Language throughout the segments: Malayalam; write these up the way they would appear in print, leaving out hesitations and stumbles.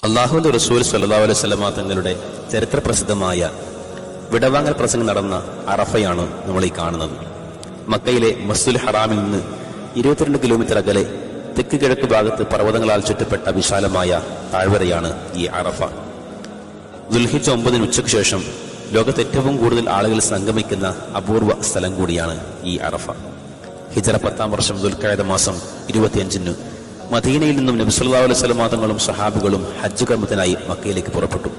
അള്ളാഹുവിന്റെ റസൂൽ സ്വല്ലല്ലാഹു അലൈഹി വസല്ലമ തങ്ങളുടെ ചരിത്രപ്രസിദ്ധമായ വിടവാങ്ങൽ പ്രസംഗം നടന്ന അറഫയാണ് നമ്മൾ ഈ കാണുന്നത്. മക്കയിലെ മസ്ജിദുൽ ഹറാമിൽ നിന്ന് 22 കിലോമീറ്റർ അകലെ തെക്ക് കിഴക്ക് ഭാഗത്ത് പർവ്വതങ്ങളാൽ ചുറ്റപ്പെട്ട വിശാലമായ താഴ്വരയാണ് ഈ അറഫ. ദുൽഹിജ്ജ 9 ഉച്ചയ്ക്ക് ശേഷം ലോകത്ത് ഏറ്റവും കൂടുതൽ ആളുകൾ സംഗമിക്കുന്ന അപൂർവ സ്ഥലം കൂടിയാണ് ഈ അറഫ. ഹിജറ 10-ാം വർഷം ദുൽഖഅദ മാസം 25-ന് മദീനയിൽ നിന്നും നബി സല്ലല്ലാഹു അലൈഹി വസല്ലം തങ്ങളും സഹാബികളും ഹജ്ജ് കർമ്മത്തിനായി മക്കയിലേക്ക് പുറപ്പെട്ടു.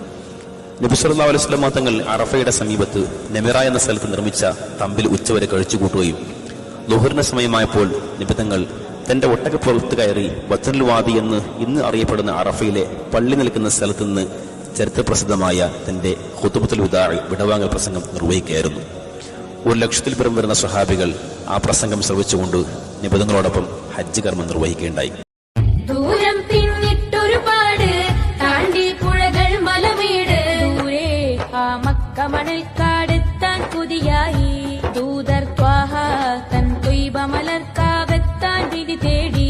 നബി സല്ലല്ലാഹു അലൈഹി വസല്ലം തങ്ങൾ അറഫയുടെ സമീപത്ത് നെമിറ എന്ന സ്ഥലത്ത് നിർമ്മിച്ച തമ്പിൽ ഉച്ചവരെ കഴിച്ചുകൂട്ടുകയും ളുഹറിന്റെ സമയമായപ്പോൾ നബി തങ്ങൾ തന്റെ ഒട്ടകപ്പുറത്ത് കയറി ബത്നുൽ വാദി എന്ന് ഇന്ന് അറിയപ്പെടുന്ന അറഫയിലെ പള്ളി നിൽക്കുന്ന സ്ഥലത്ത് നിന്ന് ചരിത്രപ്രസിദ്ധമായ തന്റെ ഖുതുബത്തുൽ വിദാ വിടവാങ്ങൽ പ്രസംഗം നിർവഹിക്കുകയായിരുന്നു. 100,000-ൽ പരം വരുന്ന സ്വഹാബികൾ ആ പ്രസംഗം ശ്രവിച്ചുകൊണ്ട് നബി തങ്ങളോടൊപ്പം ഹജ്ജ് കർമ്മം നിർവഹിക്കുകയുണ്ടായി. ദൂരം പിന്നിട്ടൊരുപാട് താണ്ടി പുഴകൾ മലമേട് ദൂരെ ആ മക്ക മണൽക്കാടെത്താൻ കൊതിയായി ദൂതർ ത്വാഹ തൻ ത്വയ്ബ മലർക്കാവെത്താൻ വിധി തേടി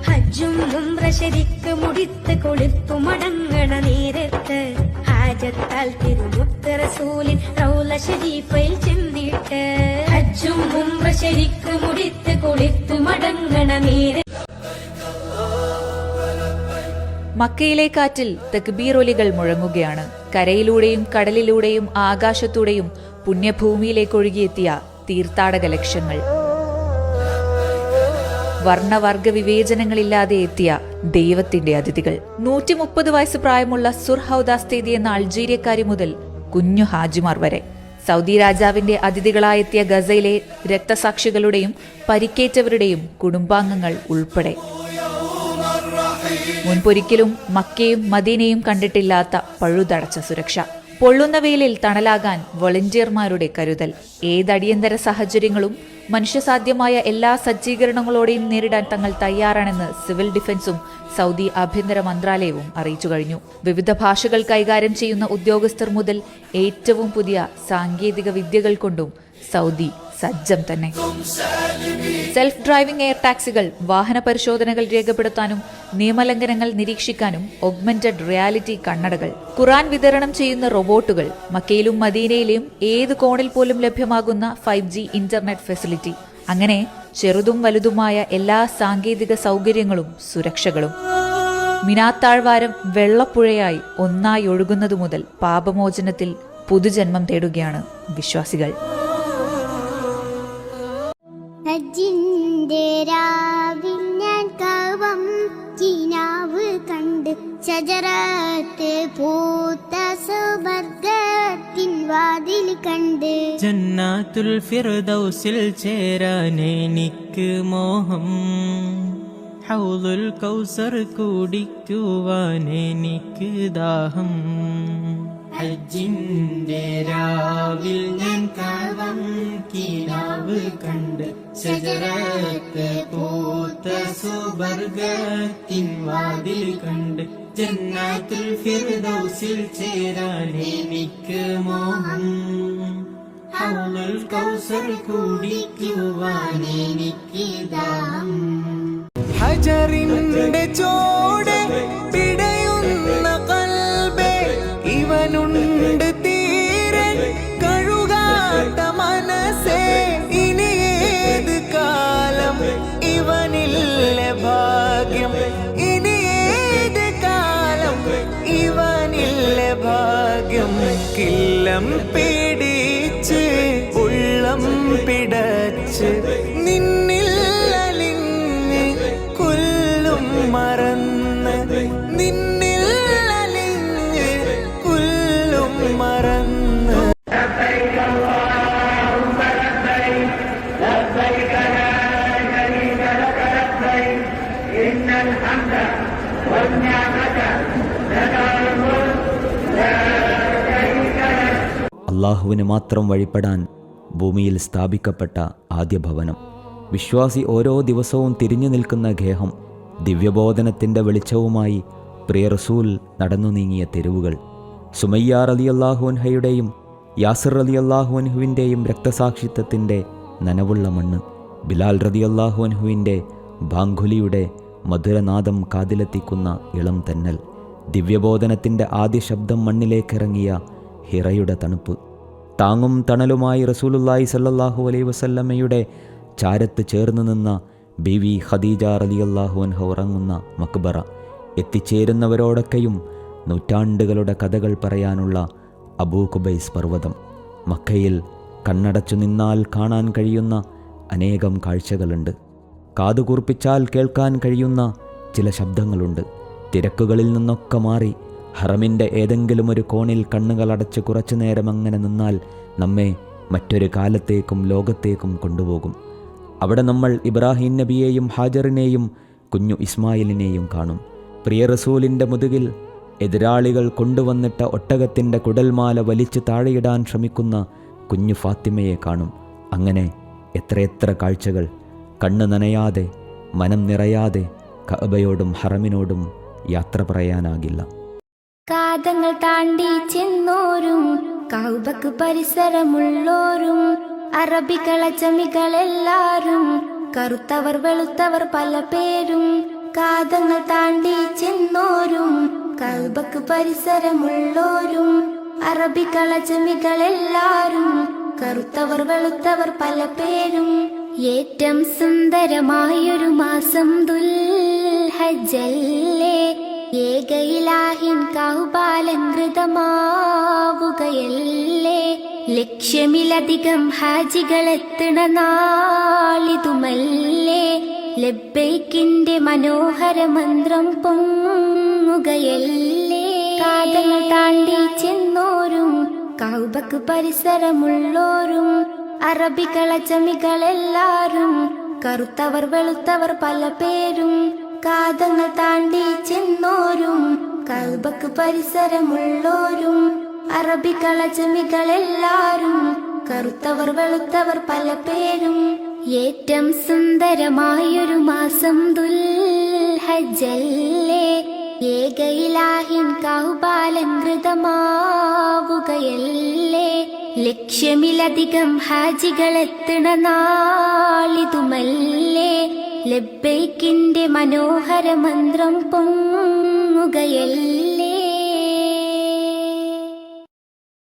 ഹജ്ജും ഉംറ ശരിക്ക് മുടിത്ത് കൊളുത്തു മടങ്ങണ നേരത്ത് ഹാജത്താൽ തിരുമുത്ത് റസൂലിൻ റൗള ശരീഫയിൽ ചെന്നിട്ട് ഹജ്ജും ഉംറ ശരിക്ക് മുടിത്ത് കൊളുത്തു മടങ്ങണ നേരത്ത് മക്കയിലെ കാറ്റിൽ തക്ബീർ ഒലികൾ മുഴങ്ങുകയാണ്. കരയിലൂടെയും കടലിലൂടെയും ആകാശത്തൂടെയും പുണ്യഭൂമിയിലേക്ക് ഒഴുകിയെത്തിയ തീർത്ഥാടക ലക്ഷങ്ങൾ. വർണ്ണവർഗ വിവേചനങ്ങളില്ലാതെ എത്തിയ ദൈവത്തിന്റെ അതിഥികൾ. 130 വയസ്സ് പ്രായമുള്ള സുർഹൌദാസ്തേദി എന്ന അൾജീരിയക്കാരി മുതൽ കുഞ്ഞു ഹാജിമാർ വരെ സൗദി രാജാവിന്റെ അതിഥികളായെത്തിയ ഗസയിലെ രക്തസാക്ഷികളുടെയും പരിക്കേറ്റവരുടെയും കുടുംബാംഗങ്ങൾ ഉൾപ്പെടെ മുൻപൊരിക്കലും മക്കയും മദീനയും കണ്ടിട്ടില്ലാത്ത പഴുതടച്ച സുരക്ഷ. പൊള്ളുന്ന വെയിലിൽ തണലാകാൻ വോളണ്ടിയർമാരുടെ കരുതൽ. ഏതടിയന്തര സാഹചര്യങ്ങളും മനുഷ്യസാധ്യമായ എല്ലാ സജ്ജീകരണങ്ങളോടെയും നേരിടാൻ തങ്ങൾ തയ്യാറാണെന്ന് സിവിൽ ഡിഫൻസും സൗദി ആഭ്യന്തര മന്ത്രാലയവും അറിയിച്ചു കഴിഞ്ഞു. വിവിധ ഭാഷകൾ കൈകാര്യം ചെയ്യുന്ന ഉദ്യോഗസ്ഥർ മുതൽ ഏറ്റവും പുതിയ സാങ്കേതിക വിദ്യകൾ കൊണ്ടും സൗദി സജ്ജം തന്നെ. സെൽഫ് ഡ്രൈവിംഗ് എയർ ടാക്സികൾ, വാഹന പരിശോധനകൾ രേഖപ്പെടുത്താനും നിയമലംഘനങ്ങൾ നിരീക്ഷിക്കാനും ഓഗ്മെന്റഡ് റിയാലിറ്റി കണ്ണടകൾ, ഖുർആൻ വിതരണം ചെയ്യുന്ന റോബോട്ടുകൾ, മക്കയിലും മദീനയിലെയും ഏത് കോണിൽ പോലും ലഭ്യമാകുന്ന 5G ഇന്റർനെറ്റ് ഫെസിലിറ്റി, അങ്ങനെ ചെറുതും വലുതുമായ എല്ലാ സാങ്കേതിക സൗകര്യങ്ങളും സുരക്ഷകളും. മിനാത്താഴ്വാരം വെള്ളപ്പുഴയായി ഒന്നായി ഒഴുകുന്നതു മുതൽ പാപമോചനത്തിൽ പുതുജന്മം തേടുകയാണ് വിശ്വാസികൾ. ഹജ്ജിന്റെ രാവിൽ ഞാൻ കവം കിനാവ് കണ്ട് ശജറത്ത് പൂത്ത സുവർഗത്തിൻ വാതിൽ കണ്ട് ജന്നാത്തുൽ ഫിർദൗസിൽ ചേരാൻ എനിക്ക് മോഹം ഹൗലുൽ കൗസർ കുടിക്കുവാൻ എനിക്ക് ദാഹം ഹജ്ജിന്റെ രാവിൽ ഞാൻ കവം കിനാവ് കണ്ട് ശജറത്ത് പൂത്ത സുവർഗത്തിൻ വാതിൽ കണ്ട് ജന്നാത്തുൽ ഫിർദൗസിൽ ചേരാൻ എനിക്ക് മോഹം ഹൗലുൽ കൗസർ കുടിക്കുവാൻ എനിക്ക് ദാഹം ഹജറിന്റെ ചോട് പിടയുന്ന കൽബേ ഇവനുണ്ട് തീരെ കഴുകാത്ത മനസ്സേ ഇനി ഏത് കാലം ഇവനില്ല ഭാഗ്യം ഇനി ഏത് കാലം ഇവനില്ല ഭാഗ്യം കില്ലം പിടിച്ച് ഉള്ളം പിടച്ച് നിന്നിൽ അലിഞ്ഞ് കൊല്ലും മറന്ന് നിന്നിൽ അലിഞ്ഞ് കൊല്ലും മറന്ന് അള്ളാഹുവിന് മാത്രം വഴിപ്പെടാൻ ഭൂമിയിൽ സ്ഥാപിക്കപ്പെട്ട ആദ്യ ഭവനം. വിശ്വാസി ഓരോ ദിവസവും തിരിഞ്ഞു നിൽക്കുന്ന ഗേഹം. ദിവ്യബോധനത്തിൻ്റെ വെളിച്ചവുമായി പ്രിയ റസൂൽ നടന്നു നീങ്ങിയ തെരുവുകൾ. സുമയ്യ റളിയല്ലാഹു അൻഹയുടെയും യാസിർ റളിയല്ലാഹു അൻഹുവിൻ്റെയും രക്തസാക്ഷിത്വത്തിൻ്റെ നനവുള്ള മണ്ണ്. ബിലാൽ റളിയല്ലാഹു അൻഹുവിൻ്റെ ബാങ്കുലിയുടെ മധുരനാദം കാതിലെത്തിക്കുന്ന ഇളം തെന്നൽ. ദിവ്യബോധനത്തിൻ്റെ ആദ്യ ശബ്ദം മണ്ണിലേക്കിറങ്ങിയ ഹിറയുടെ തണുപ്പ്. താങ്ങും തണലുമായി റസൂലുള്ളാഹി സ്വല്ലല്ലാഹു അലൈഹി വസല്ലമയുടെ ചാരത്ത് ചേർന്ന് നിന്ന ബീവി ഖദീജ റളിയല്ലാഹു അൻഹ ഉറങ്ങുന്ന മക്ബറ. എത്തിച്ചേരുന്നവരോടൊക്കെയും നൂറ്റാണ്ടുകളുടെ കഥകൾ പറയാനുള്ള അബൂ ഖുബൈസ് പർവ്വതം. മക്കയിൽ കണ്ണടച്ചു നിന്നാൽ കാണാൻ കഴിയുന്ന അനേകം കാഴ്ചകളുണ്ട്. കാതുകൂർപ്പിച്ചാൽ കേൾക്കാൻ കഴിയുന്ന ചില ശബ്ദങ്ങളുണ്ട്. തിരക്കുകളിൽ നിന്നൊക്കെ മാറി ഹറമിൻ്റെ ഏതെങ്കിലും ഒരു കോണിൽ കണ്ണുകളടച്ച് കുറച്ചു നേരം അങ്ങനെ നിന്നാൽ നമ്മെ മറ്റൊരു കാലത്തേക്കും ലോകത്തേക്കും കൊണ്ടുപോകും. അവിടെ നമ്മൾ ഇബ്രാഹിം നബിയെയും ഹാജറിനെയും കുഞ്ഞു ഇസ്മായിലിനെയും കാണും. പ്രിയ റസൂലിൻ്റെ മുതുകിൽ എതിരാളികൾ കൊണ്ടുവന്നിട്ട ഒട്ടകത്തിൻ്റെ കുടൽമാല വലിച്ചു താഴെയിടാൻ ശ്രമിക്കുന്ന കുഞ്ഞു ഫാത്തിമയെ കാണും. അങ്ങനെ എത്രയെത്ര കാഴ്ചകൾ. കണ്ണ് നനയാതെ മനം നിറയാതെ കഅബയോടും ഹറമിനോടും യാത്ര പറയാനാകില്ല. കാതങ്ങൾ താണ്ടി ചെന്നോരും കൗബക്ക് പരിസരമുള്ളോരും അറബികൾ അജമികളെല്ലാരും കറുത്തവർ വെളുത്തവർ പല പേരും. കാതങ്ങൾ താണ്ടി ചെന്നോരും കൗബക്ക് പരിസരമുള്ളോരും അറബികൾ അജമികളെല്ലാരും കറുത്തവർ വെളുത്തവർ പല പേരും. ഏറ്റവും സുന്ദരമായൊരു മാസം ദുൽഹജ്ജല്ലേ, ഏകയിലാഹിൻ കൗബാലങ്കൃതമാവുകയല്ലേ. ലക്ഷ്യമിലധികം ഹാജികൾ എത്തണ നാളിതുമല്ലേ. ലബ്ബൈക്കിന്റെ മനോഹര മന്ത്രം പൊങ്ങുകയല്ലേ. കാതങ്ങൾ താണ്ടി ചെന്നോരും കൗബക്ക് പരിസരമുള്ളോരും അറബികൾ അജമികളെല്ലാരും കറുത്തവർ വെളുത്തവർ പല പേരും. കാതങ്ങൾ താണ്ടി ചെന്നോരും കഅബക്ക് പരിസരമുള്ളോരും അറബികൾ അജമികളെല്ലാരും കറുത്തവർ വെളുത്തവർ പല പേരും. ഏറ്റവും സുന്ദരമായൊരു മാസം ദുൽഹജ്ജല്ലേ, ഏകയിലാഹിൻ കൗബാലങ്കൃതമാവുകയല്ലേ. ലക്ഷ്യമിലധികം ഹാജികൾ എത്തണ നാളിതുമല്ലേ. ലബ്ബൈക്കിന്റെ മനോഹര മന്ത്രം പൊങ്ങുകയല്ലേ.